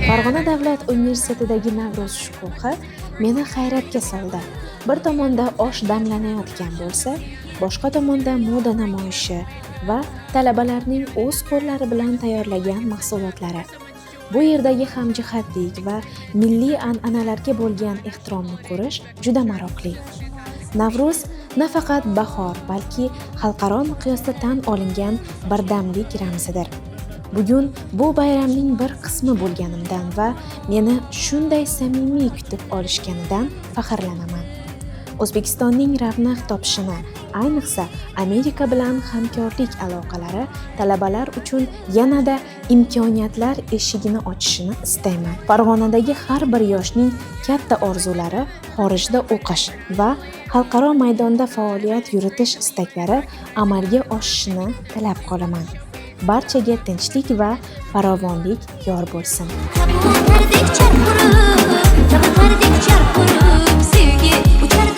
Farg'ona davlat universitetidagi Navro'z shukuhi meni hayratga soldi. Bir tomonda osh damlanayotgan bo'lsa, boshqa tomonda moda namoyishi va talabalarning o'z qo'llari bilan tayyorlagan mahsulotlari. Bu yerdagi hamjihatlik va milliy an'analarga bo'lgan ehtiromni ko'rish juda maroqli. Navro'z nafaqat bahor, balki xalqaro miqyosda tan olingan birdamlik ramzidir. Bugun bu bayramning bir qismi bo'lganimdan va meni shunday samimiy kutib olishganidan faxrlanaman. O'zbekistonning ravnaq topishini, ayniqsa Amerika bilan hamkorlik aloqalari talabalar uchun yanada imkoniyatlar eshigini ochishini istayman. Farg'onadagi har bir yoshning katta orzulari xorijda o'qish va xalqaro maydonda faoliyat yuritish istaklari amalga oshishini tilab qolaman. Barchaga tinchlik va farovonlik yor bo'lsin. Sevgi uçar